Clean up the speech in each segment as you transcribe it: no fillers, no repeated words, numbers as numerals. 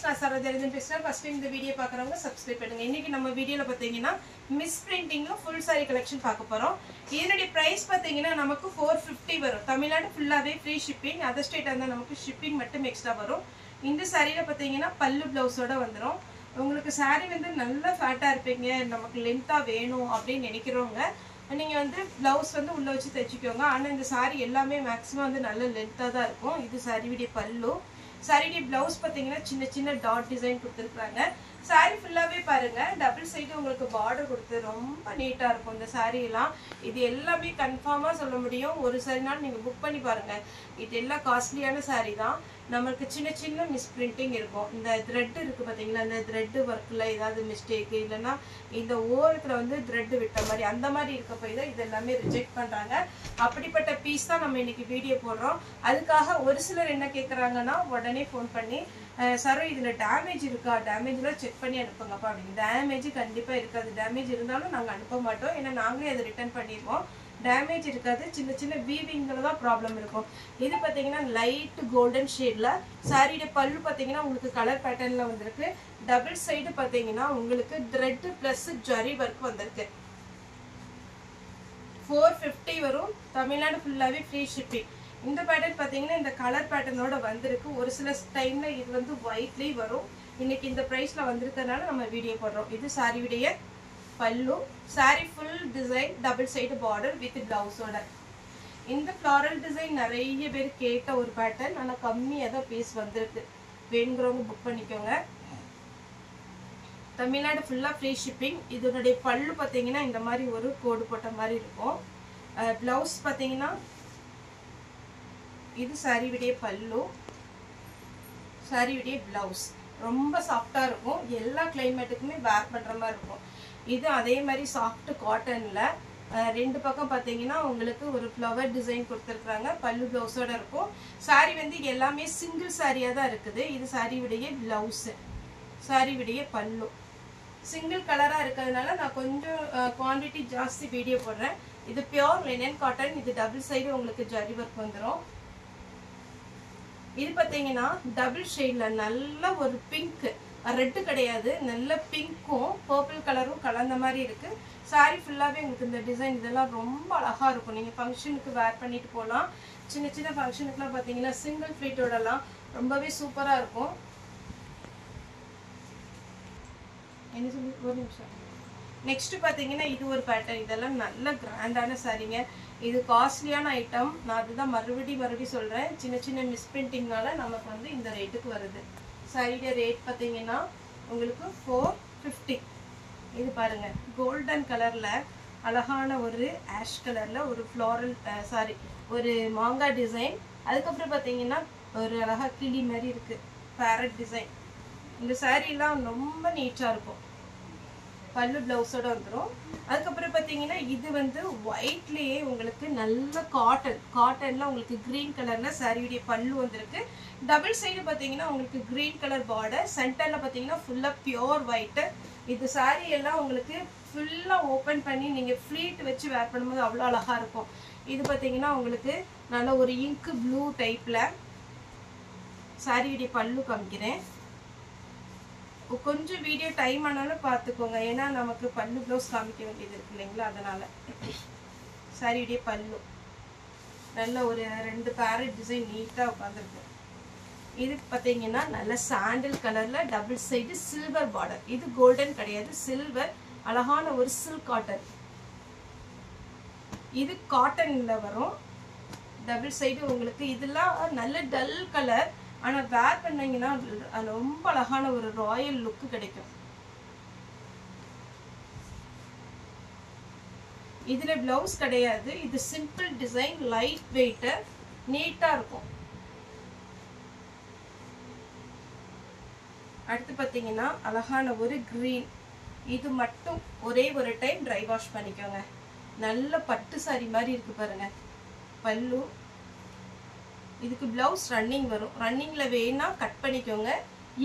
நான் சரோஜா பேசுறேன். First time இந்த வீடியோ பார்க்குறவங்க சப்ஸ்கிரைப் பண்ணுங்க. இன்னைக்கு நம்ம வீடியோல பார்த்தீங்கன்னா மிஸ் பிரிண்டிங்ல ஃபுல் சாரி கலெக்ஷன் பார்க்க போறோம். இதனுடைய பிரைஸ் பார்த்தீங்கன்னா நமக்கு 450 வரும். தமிழ்நாடு ஃபுல்லாவே ஃப்ரீ ஷிப்பிங். அதர் ஸ்டேட்டா இருந்தால் நமக்கு ஷிப்பிங் மட்டும் எக்ஸ்ட்ரா வரும். இந்த சாரியில பார்த்தீங்கன்னா பல்லு பிளவுஸோட வந்துடும். உங்களுக்கு சாரி வந்து நல்லா ஃபேட்டா இருப்பீங்க, நமக்கு லென்த்தா வேணும் அப்படின்னு நினைக்கிறவங்க நீங்க வந்து பிளவுஸ் வந்து உள்ள வச்சு தைச்சிக்கோங்க. ஆனா இந்த சாரி எல்லாமே மேக்ஸிமம் வந்து நல்ல லென்த்தா தான் இருக்கும். இது சாரியுடைய பல்லு. சாரியுடைய பிளவுஸ் பார்த்தீங்கன்னா சின்ன சின்ன டாட் டிசைன் கொடுத்துருக்காங்க. சாரி ஃபுல்லாவே பாருங்க டபுள் சைடு உங்களுக்கு பார்டர் கொடுத்து ரொம்ப நீட்டா இருக்கும் இந்த சாரி எல்லாம். இது எல்லாமே கன்ஃபார்மா சொல்ல முடியும். ஒரு சாரினாலும் நீங்க புக் பண்ணி பாருங்க. இது எல்லாம் காஸ்ட்லியான சாரி தான். நமக்கு சின்ன சின்ன மிஸ் பிரிண்டிங் இருக்கும். இந்த த்ரெட் இருக்கு பாத்தீங்களா, இந்த த்ரெட் ஒர்க்ல ஏதாவது மிஸ்டேக் இல்லைன்னா இந்த ஓரத்துல வந்து த்ரெட் விட்ட மாதிரி அந்த மாதிரி இருக்க போய் தான் இது எல்லாமே ரிஜெக்ட் பண்றாங்க. அப்படிப்பட்ட பீஸ் தான் நம்ம இன்னைக்கு வீடியோ போடுறோம். அதுக்காக ஒரு சிலர் என்ன கேட்கறாங்கன்னா உடனே ஃபோன் பண்ணி சார் இதுல டேமேஜ் இருக்கா, டேமேஜ்லாம் செக் பண்ணி அனுப்புங்கப்பா அப்படின்னு. டேமேஜ் கண்டிப்பா இருக்காது. டேமேஜ் இருந்தாலும் நாங்க அனுப்ப மாட்டோம். ஏன்னா நாங்களே அதை ரிட்டர்ன் பண்ணிடுவோம். டேமேஜ் இருக்காது. சின்ன சின்ன வீவிங்ல தான் ப்ராப்ளம் இருக்கும். இது பார்த்தீங்கன்னா லைட் கோல்டன் ஷேட்ல சாரியோட பல்லு பார்த்தீங்கன்னா உங்களுக்கு கலர் பேட்டர்ன்ல வந்திருக்கு. டபுள் சைடு பார்த்தீங்கன்னா உங்களுக்கு த்ரெட் பிளஸ் ஜரி ஒர்க் வந்திருக்கு. 450 வரும். தமிழ்நாடு ஃபுல்லாவே ஃப்ரீ ஷிப்பிங். இந்த பேட்டர்ன் பார்த்தீங்கன்னா இந்த கலர் பேட்டர்னோட வந்திருக்கு. ஒரு சில டைம்ல இது வந்து ஒயிட்லயே வரும். இன்னைக்கு இந்த பிரைஸ்ல வந்திருக்கனால நம்ம வீடியோ போடுறோம். இது சாரியுடைய பல்லு. Sari full design double side border with பிளவுஸோட. இந்த ஃப்ளாரல் டிசைன் நிறைய பேர் கேட்ட ஒரு பேட்டர்ன். ஆனால் கம்மியாக தான் பீஸ் வந்திருக்கு. வேணுங்கிறவங்க புக் பண்ணிக்கோங்க. தமிழ்நாடு ஃபுல்லாக ஃப்ரீ ஷிப்பிங். இதனுடைய பல்லு பார்த்தீங்கன்னா இந்த மாதிரி ஒரு கோடு போட்ட மாதிரி இருக்கும். பிளவுஸ் பார்த்தீங்கன்னா இது சாரியுடைய பல்லு, சாரியுடைய பிளவுஸ். ரொம்ப சாஃப்டா இருக்கும். எல்லா கிளைமேட்டுக்குமே வேர் பண்ற மாதிரி இருக்கும். இது அதே மாதிரி சாஃப்ட் காட்டன்ல ரெண்டு பக்கம் பார்த்தீங்கன்னா உங்களுக்கு ஒரு ஃப்ளவர் டிசைன் கொடுத்துருக்காங்க. பல்லு பிளவுஸோட இருக்கும். சாரி வந்து எல்லாமே சிங்கிள் சாரியா தான் இருக்குது. இது சாரியுடைய பிளவுஸ், சாரியுடைய பல்லு. சிங்கிள் கலரா இருக்கிறதுனால நான் கொஞ்சம் குவான்டிட்டி ஜாஸ்தி வீடியோ போடுறேன். இது பியோர் லினன் காட்டன். இது டபுள் சைடு உங்களுக்கு ஜரி ஒர்க் வந்துடும். இது பார்த்தீங்கன்னா டபுள் ஷேட்ல நல்ல ஒரு பிங்க், ரெட்டு கிடையாது, நல்ல பிங்க்கும் பர்பிள் கலரும் கலந்த மாதிரி இருக்கு. சாரி ஃபுல்லாவே உங்களுக்கு இந்த டிசைன் இதெல்லாம் ரொம்ப அழகா இருக்கும். நீங்க ஃபங்க்ஷனுக்கு வேர் பண்ணிட்டு போகலாம். சின்ன சின்ன ஃபங்க்ஷனுக்குலாம் பார்த்தீங்கன்னா சிங்கிள் ஃபிளீட்டோடலாம் ரொம்பவே சூப்பரா இருக்கும். என்ன சொல்லி ஒரு நிமிஷம். நெக்ஸ்ட் பார்த்தீங்கன்னா இது ஒரு பேட்டர்ன். இதெல்லாம் நல்ல கிராண்டான சாரீங்க. இது காஸ்ட்லியான ஐட்டம். நான் அதுதான் மறுபடியும் சொல்றேன். சின்ன சின்ன மிஸ் பிரிண்டிங்னால நமக்கு வந்து இந்த ரேட்டுக்கு வருது. சாரியோட ரேட் பார்த்தீங்கன்னா உங்களுக்கு 450. இது பாருங்க கோல்டன் கலர்ல அழகான ஒரு ஆஷ் கலர்ல ஒரு ஃப்ளாரல் சாரி ஒரு மாங்காய் டிசைன். அதுக்கப்புறம் பார்த்தீங்கன்னா ஒரு அழகா கிளி மாதிரி இருக்கு, பேரட் டிசைன். இந்த சாரீலாம் ரொம்ப நீட்டா இருக்கும். பல்லு பிளவுஸோட வந்துடும். அதுக்கப்புறம் பார்த்தீங்கன்னா இது வந்து ஒயிட்லேயே உங்களுக்கு நல்ல காட்டன்ல உங்களுக்கு கிரீன் கலர்ல சாரியுடைய பல்லு வந்திருக்கு. டபுள் சைடு பார்த்தீங்கன்னா உங்களுக்கு கிரீன் கலர் பார்டர். சென்டர்ல பார்த்தீங்கன்னா ஃபுல்லா பியோர் ஒயிட். இது சாரி எல்லாம் உங்களுக்கு ஃபுல்லா ஓப்பன் பண்ணி நீங்க ஃப்ளீட் வச்சு வேர் பண்ணும்போது அவ்வளோ அழகா இருக்கும். இது பார்த்தீங்கன்னா உங்களுக்கு நல்ல ஒரு இங்க் ப்ளூ டைப்ல சாரியுடைய பல்லு காமிக்கிறேன். கொஞ்சம் வீடியோ டைம் ஆனாலும் பார்த்துக்கோங்க. ஏன்னா நமக்கு பல்லு ப்ளவுஸ் காமிக்க வேண்டியது இருக்கு இல்லைங்களா, அதனால. சாரியுடைய பல்லு நல்ல ஒரு 2 பேரட் டிசைன் நீட்டா உட்காந்துருக்கு. இது பார்த்தீங்கன்னா நல்ல சாண்டில் கலர்ல டபுள் சைடு சில்வர் பார்டர். இது கோல்டன் கிடையாது, சில்வர். அழகான ஒரு சில்க் காட்டன். இது காட்டன்ல வரும். டபுள் சைடு உங்களுக்கு இதெல்லாம் நல்ல டல் கலர். ஆனா வேர் பண்ணீங்கன்னா ரொம்ப அழகான ஒரு ராயல் லுக் கிடைக்கும். இதுல பிளவுஸ் கிடையாது. இது சிம்பிள் டிசைன், லைட் வெயிட், நீட்டா இருக்கும். அடுத்து பார்த்தீங்கன்னா அழகான ஒரு கிரீன். இது மட்டும் ஒரே ஒரு டைம் ட்ரை வாஷ் பண்ணிக்கோங்க. நல்ல பட்டு சாரி மாதிரி இருக்கு பாருங்க பல்லு. இதுக்கு பிளவுஸ் ரன்னிங் வரும். ரன்னிங்ல வேணா கட் பண்ணிக்கோங்க.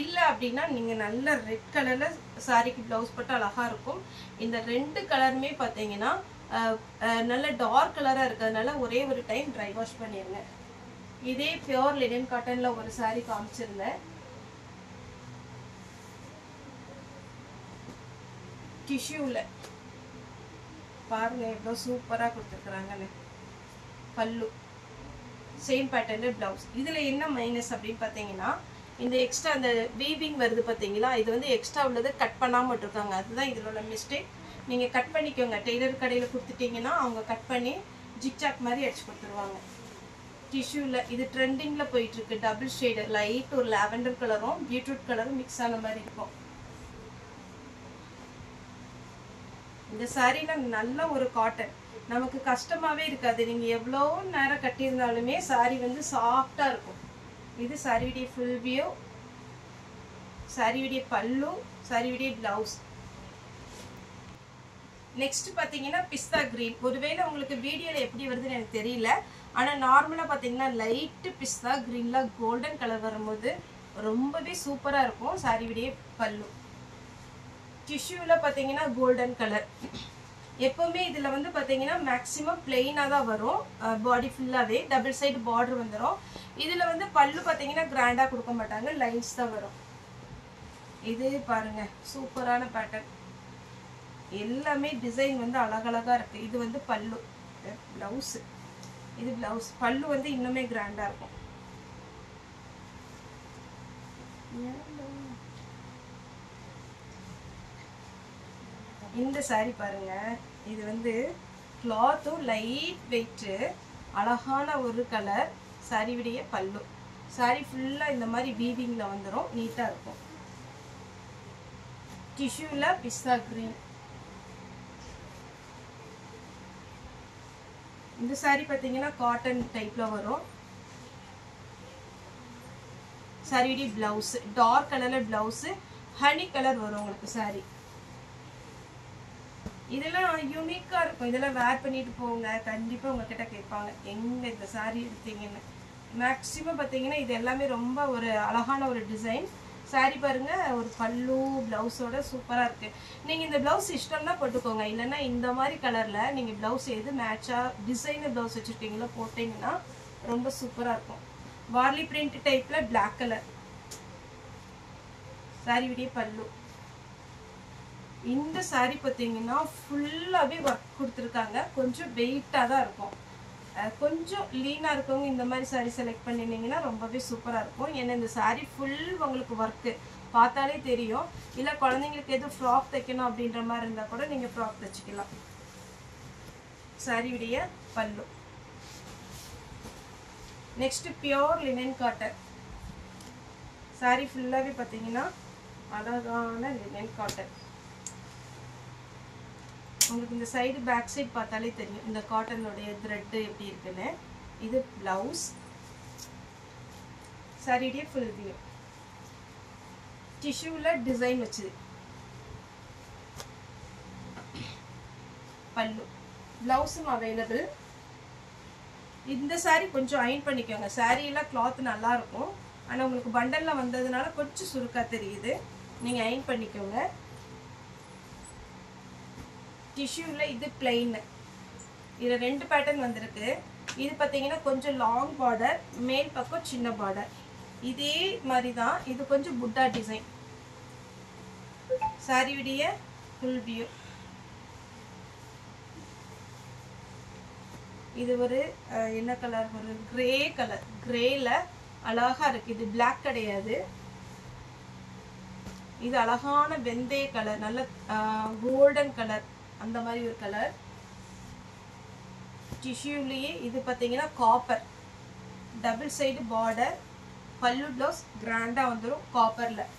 இல்லை அப்படின்னா நீங்க நல்ல ரெட் கலர்ல சாரிக்கு பிளவுஸ் போட்டு அழகா இருக்கும். இந்த ரெண்டு கலருமே பார்த்தீங்கன்னா நல்ல டார்க் கலரா இருக்கிறதுனால ஒரே ஒரு டைம் ட்ரை வாஷ் பண்ணிடுங்க. இதே பியோர் லினன் காட்டன்ல ஒரு சாரி காமிச்சிருந்தேன். டிஷ்யூல பாருங்க எவ்வளோ சூப்பரா கொடுத்துருக்குறாங்கன்னு. பல்லு சேம் பேட்டர்ன்ல பிளவுஸ். இதுல என்ன மைனஸ் அப்படின்னு பார்த்தீங்கன்னா இந்த எக்ஸ்ட்ரா அந்த வீவிங் வருது பார்த்தீங்களா, இது வந்து எக்ஸ்ட்ரா உள்ளது கட் பண்ணாமல் விட்டுருக்காங்க. அதுதான் இதில் உள்ள மிஸ்டேக். நீங்கள் கட் பண்ணிக்கோங்க. டெய்லர் கடையில் கொடுத்துட்டீங்கன்னா அவங்க கட் பண்ணி ஜிக்ஜாக் மாதிரி அடிச்சு கொடுத்துருவாங்க. டிஷ்யூவில் இது ட்ரெண்டிங்கில் போயிட்டுருக்கு. டபுள் ஷேடு லைட் ஒரு லாவெண்டர் கலரும் பீட்ரூட் கலரும் மிக்ஸ் ஆன மாதிரி இருக்கும். இந்த சாரீல நல்ல ஒரு காட்டன், நமக்கு கஷ்டமாகவே இருக்காது. நீங்கள் எவ்வளோ நேரம் கட்டியிருந்தாலுமே சாரீ வந்து சாஃப்டாக இருக்கும். இது சாரியுடைய ஃபுல் வியூ, சாரியுடைய பல்லு, சாரியுடைய பிளவுஸ். நெக்ஸ்ட் பார்த்தீங்கன்னா பிஸ்தா கிரீன். ஒருவேளை உங்களுக்கு வீடியோவில் எப்படி வருதுன்னு எனக்கு தெரியல, ஆனால் நார்மலாக பார்த்தீங்கன்னா லைட்டு பிஸ்தா கிரீனில் கோல்டன் கலர் வரும்போது ரொம்பவே சூப்பராக இருக்கும். சாரியுடைய பல்லு டிஷ்யூவில் பார்த்தீங்கன்னா கோல்டன் கலர். எப்போவுமே இதில் வந்து பார்த்தீங்கன்னா மேக்ஸிமம் பிளெயினாக தான் வரும். பாடி ஃபுல்லாகவே டபுள் சைடு பார்டர் வந்துடும். இதில் வந்து பல்லு பார்த்தீங்கன்னா கிராண்டாக கொடுக்க மாட்டாங்க, லைன்ஸ் தான் வரும். இது பாருங்க சூப்பரான பேட்டர்ன். எல்லாமே டிசைன் வந்து அழகழகாக இருக்குது. இது வந்து பல்லு, ப்ளவுஸு. இது ப்ளவுஸ். பல்லு வந்து இன்னுமே கிராண்டாக இருக்கும். இந்த சாரி பாருங்க, இது வந்து கிளாத்தும் லைட் வெயிட்டு, அழகான ஒரு கலர். சாரியுடைய பல்லு. சாரி ஃபுல்லாக இந்த மாதிரி வீவிங்கில் வந்துடும், நீட்டாக இருக்கும். டிஷ்யூவில் பிஸ்தா கிரீன். இந்த சாரி பார்த்தீங்கன்னா காட்டன் டைப்பில் வரும். சாரியுடைய ப்ளவுஸு டார்க் கலரில் ப்ளவுஸு, ஹனி கலர் வரும் உங்களுக்கு சாரி. இதெல்லாம் யூனிக்காக இருக்கும். இதெல்லாம் வேர் பண்ணிட்டு போங்க, கண்டிப்பாக உங்ககிட்ட கேட்பாங்க எங்கே இந்த சாரீ எடுத்தீங்கன்னு. மேக்ஸிமம் பார்த்தீங்கன்னா இது எல்லாமே ரொம்ப ஒரு அழகான ஒரு டிசைன். சாரீ பாருங்கள், ஒரு பல்லு ப்ளவுஸோட சூப்பராக இருக்குது. நீங்கள் இந்த ப்ளவுஸ் இஷ்டம்னா போட்டுக்கோங்க, இல்லைன்னா இந்த மாதிரி கலரில் நீங்கள் ப்ளவுஸ் எது மேட்சாக டிசைனர் ப்ளவுஸ் வச்சுருக்கீங்களோ போட்டிங்கன்னா ரொம்ப சூப்பராக இருக்கும். வார்லி பிரிண்ட் டைப்பில் பிளாக் கலர் சாரியுடைய பல்லு. இந்த சாரி பார்த்தீங்கன்னா ஃபுல்லாகவே ஒர்க் கொடுத்துருக்காங்க. கொஞ்சம் வெயிட்டாக தான் இருக்கும். கொஞ்சம் லீனாக இருக்கவங்க இந்த மாதிரி சாரி செலக்ட் பண்ணினீங்கன்னா ரொம்பவே சூப்பராக இருக்கும். ஏன்னா இந்த சாரி ஃபுல் உங்களுக்கு ஒர்க்கு பார்த்தாலே தெரியும். இல்லை குழந்தைங்களுக்கு எதுவும் ஃப்ராக் தைக்கணும் அப்படின்ற மாதிரி இருந்தால் கூட நீங்கள் ஃப்ராக் தைச்சிக்கலாம். சாரியுடைய பல்லு. Next pure linen cotton. Sorry ஃபுல்லாகவே பார்த்தீங்கன்னா அழகான லினன் காட்டன். உங்களுக்கு இந்த சைடு பேக் சைடு பார்த்தாலே தெரியும் இந்த காட்டனுடைய த்ரெட்டு எப்படி இருக்குன்னு. இது பிளவுஸ். சாரியுடைய ஃபுல் வியூ. டிஷ்யூவில் டிசைன் வச்சுது. பல்லு. பிளவுஸும் அவைலபிள். இந்த சாரி கொஞ்சம் அயன் பண்ணிக்கோங்க. சாரியெல்லாம் கிளாத் நல்லா இருக்கும், ஆனால் உங்களுக்கு பண்டலில் வந்ததுனால கொஞ்சம் சுருக்கா தெரியுது. நீங்கள் அயன் பண்ணிக்கோங்க. டிஷ்யூவில் இது பிளெயின். இதில் 2 பேட்டர்ன் வந்திருக்கு. இது பார்த்தீங்கன்னா கொஞ்சம் லாங் பார்டர், மேல் பக்கம் சின்ன பார்டர். இதே மாதிரி தான் இது கொஞ்சம் புட்டா டிசைன். சாரியுடைய ஃபுல் வியூ. இது ஒரு என்ன கலர், ஒரு கிரே கலர். கிரேல அழகா இருக்கு. இது பிளாக் கிடையாது, இது அழகான வெந்தய கலர், நல்ல கோல்டன் கலர், அந்த மாதிரி ஒரு கலர். டிஷ்யூலேயே இது பார்த்தீங்கன்னா காப்பர், டபுள் சைடு பார்டர், பல்லு ப்ளவுஸ் கிராண்டாக வந்துடும் காப்பரில்.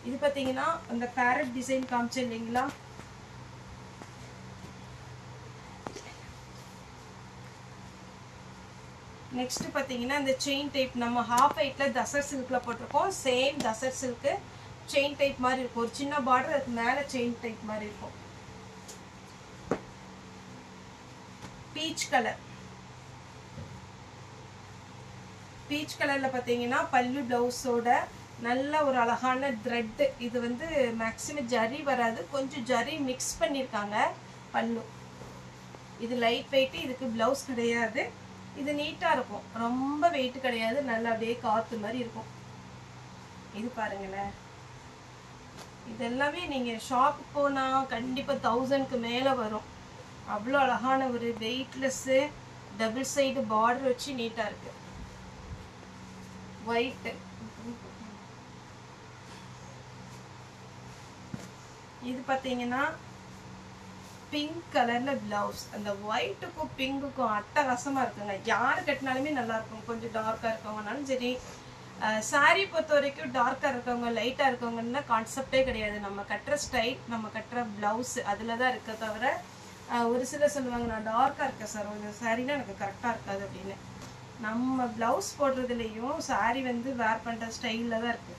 இது பார்த்தீங்கன்னா அந்த பேரட் டிசைன் காமிச்சேன் இல்லைங்களா, நெக்ஸ்ட் பார்த்தீங்கன்னா இந்த செயின் டைப். நம்ம ஹாஃப் ஹைட்டில் தசர் சில்கில் போட்டிருக்கோம். Same tussar silk chain type மாதிரி இருக்கும். ஒரு சின்ன பார்டர், அதுக்கு மேலே செயின் டைப் மாதிரி இருக்கும். Peach colour. பீச் கலரில் பார்த்தீங்கன்னா பல்லு ப்ளவுஸோட நல்ல ஒரு அழகான த்ரெட்டு. இது வந்து மேக்ஸிமம் ஜரி வராது, கொஞ்சம் ஜரி மிக்ஸ் பண்ணியிருக்காங்க பல்லு. இது லைட் வெயிட்டு, இதுக்கு ப்ளவுஸ் கிடையாது. இது நீட்டாக இருக்கும், ரொம்ப வெயிட் கிடையாது, நல்லா அப்படியே காற்று மாதிரி இருக்கும். இது பாருங்களேன், இதெல்லாமே நீங்க ஷாப் போனா கண்டிப்பா 1000க்கு மேல வரும். அவ்வளோ அழகான ஒரு வெயிட்லெஸ் டபுள் சைடு பார்டர் வச்சு நீட்டா இருக்கு. ஒயிட், இது பாத்தீங்கன்னா பிங்க் கலர்ல பிளவுஸ். அந்த ஒயிட்டுக்கும் பிங்குக்கும் அட்டகாசமா இருக்குங்க. யாரு கட்டினாலுமே நல்லா இருக்கும். கொஞ்சம் டார்க்கா இருக்கவங்கனாலும் சரி, சாரி பொறுத்த வரைக்கும் டார்க்கா இருக்கவங்க லைட்டா இருக்கவங்கன்னா கான்செப்டே கிடையாது. நம்ம கட்டுற ஸ்டைல், நம்ம கட்டுற பிளவுஸ் அதுலதான் இருக்க தவிர, ஒரு சிலர் சொல்லுவாங்க நான் டார்க்கா இருக்கேன் சார், ஒரு சாரினா எனக்கு கரெக்டா இருக்காது அப்படின்னு. நம்ம பிளவுஸ் போடுறதுலயும் சாரி வந்து வேர் பண்ற ஸ்டைல்ல தான் இருக்கு.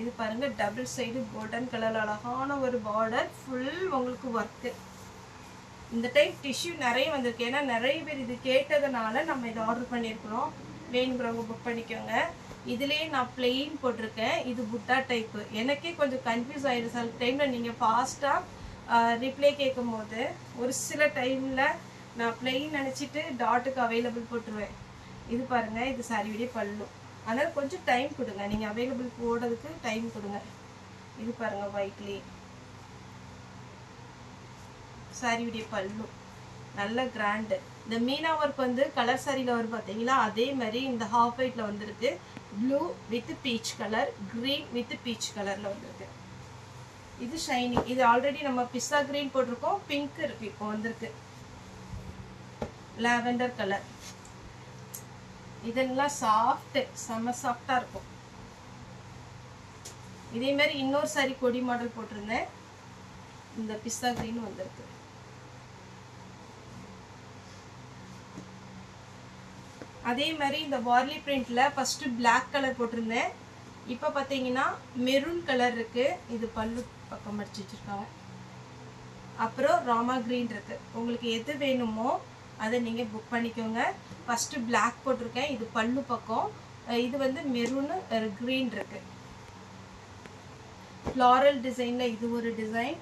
இது பாருங்க, டபுள் சைடு கோல்டன் கலர் அழகான ஒரு பார்டர், ஃபுல் உங்களுக்கு ஒர்க்கு. இந்த டைப் டிஷ்யூ நிறைய வந்திருக்கு. ஏன்னா நிறைய பேர் இது கேட்டதுனால நம்ம இதை ஆர்டர் பண்ணியிருக்கிறோம். வேணுங்கிறவங்க புக் பண்ணிக்கோங்க. இதுலேயே நான் பிளெயின் போட்டிருக்கேன். இது புட்டா டைப்பு. எனக்கே கொஞ்சம் கன்ஃபியூஸ் ஆயிடுது சில டைமில். நீங்கள் ஃபாஸ்ட்டாக ரிப்ளை கேட்கும் போது ஒரு சில டைமில் நான் பிளெயின் நினச்சிட்டு டாட்டுக்கு அவைலபிள் போட்டுருவேன். இது பாருங்கள், இது சாரியுடைய பல்லு. அதனால் கொஞ்சம் டைம் கொடுங்க, நீங்கள் அவைலபிள் போடுறதுக்கு டைம் கொடுங்க. இது பாருங்கள், ஒயிட்லி சாரியுடைய பல்லு நல்ல கிராண்டு. இந்த மீனா ஒர்க் வந்து கலர் சாரியில் வரும் பார்த்தீங்களா, அதே மாதிரி இந்த ஹாஃப் ஒயிட்டில் வந்துருக்கு. Blue with peach colour, green with beach கலரில் வந்துருக்கு. இது ஷைனிங். இது ஆல்ரெடி நம்ம பிஸ்ஸா கிரீன் போட்டிருக்கோம். பிங்க் இருக்கு, இப்போ வந்திருக்கு லாவெண்டர் கலர். இதெல்லாம் சாஃப்ட், செம்ம சாஃப்டா இருக்கும். இதே மாதிரி இன்னொரு சாரி கொடி மாடல் போட்டிருந்தேன். இந்த பிஸ்தா கிரீன் வந்திருக்கு. அதே மாதிரி இந்த வார்லி பிரிண்ட்ல ஃபர்ஸ்ட் பிளாக் கலர் போட்டிருந்தேன். இப்போ பார்த்தீங்கன்னா மெரூன் கலர் இருக்கு. இது பல்லு பக்கம் அடிச்சு வச்சிருக்காங்க. அப்புறம் ராமா கிரீன் இருக்கு. உங்களுக்கு எது வேணுமோ அதை நீங்கள் புக் பண்ணிக்கோங்க. ஃபர்ஸ்ட் பிளாக் போட்டிருக்கேன், இது பல்லு பக்கம். இது வந்து மெரூனு கிரீன் இருக்கு. ஃப்ளாரல் டிசைன்ல இது ஒரு டிசைன்,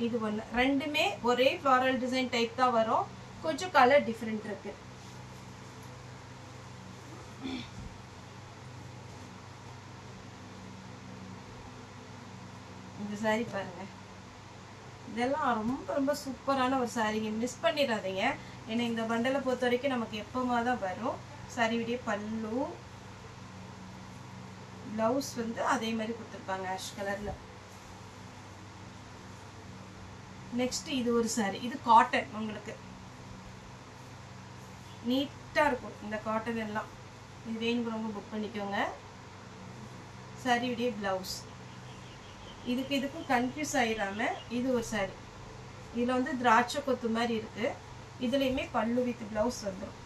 இது ஒன்று. ரெண்டுமே ஒரே ஃப்ளாரல் டிசைன் டைப் தான் வரும், கொஞ்சம் கலர் டிஃப்ரெண்ட் இருக்கு. இந்த சாரி பாருங்க, இதெல்லாம் ரொம்ப ரொம்ப சூப்பரான ஒரு சாரிங்க, மிஸ் பண்ணிடாதீங்க. ஏன்னா இந்த பண்டலை பொறுத்த வரைக்கும் நமக்கு எப்போமா தான் வரும். சாரியுடைய பல்லு, பிளவுஸ் வந்து அதே மாதிரி கொடுத்துருப்பாங்க ஆஷ் கலர்ல. நெக்ஸ்ட் இது ஒரு சாரி, இது காட்டன். உங்களுக்கு நீட்டா இருக்கும் இந்த காட்டன் எல்லாம். இது வேணுங்கிறவங்க புக் பண்ணிக்கோங்க. சாரியுடைய பிளவுஸ். இதுக்கும் கன்ஃபியூஸ் ஆயிடாம இது ஒரு சாரி. இதுல வந்து திராட்சை கொத்து மாதிரி இருக்கு. இதுலயுமே பல்லு வித் பிளவுஸ் வந்துடும்.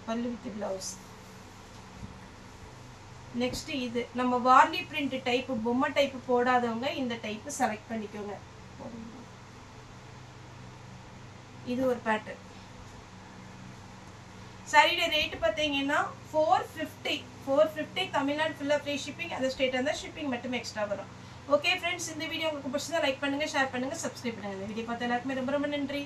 பல்லு வித் பிளவுஸ். நெக்ஸ்ட் இது நம்ம வார்லி பிரிண்ட் டைப், பொம்மை டைப் போடாதவங்க இந்த டைப் செலக்ட் பண்ணிக்கோங்க. இது ஒரு பேட்டர்ன். சாரியோட ரேட் பார்த்தீங்கன்னா 450 தமிழ்நாடு ஃபுல்லா ஃப்ரீ ஷிப்பிங். அந்த ஸ்டேட் அந்த ஷிப்பிங் மட்டும் எக்ஸ்ட்ரா வரும். ஓகே ஃப்ரெண்ட்ஸ், இந்த வீடியோ உங்களுக்கு பிடிச்சதா லைக் பண்ணுங்க, ஷேர் பண்ணுங்க, சப்ஸ்கிரைப் பண்ணுங்க. இந்த வீடியோ பார்த்த எல்லாருக்குமே ரொம்ப ரொம்ப நன்றி.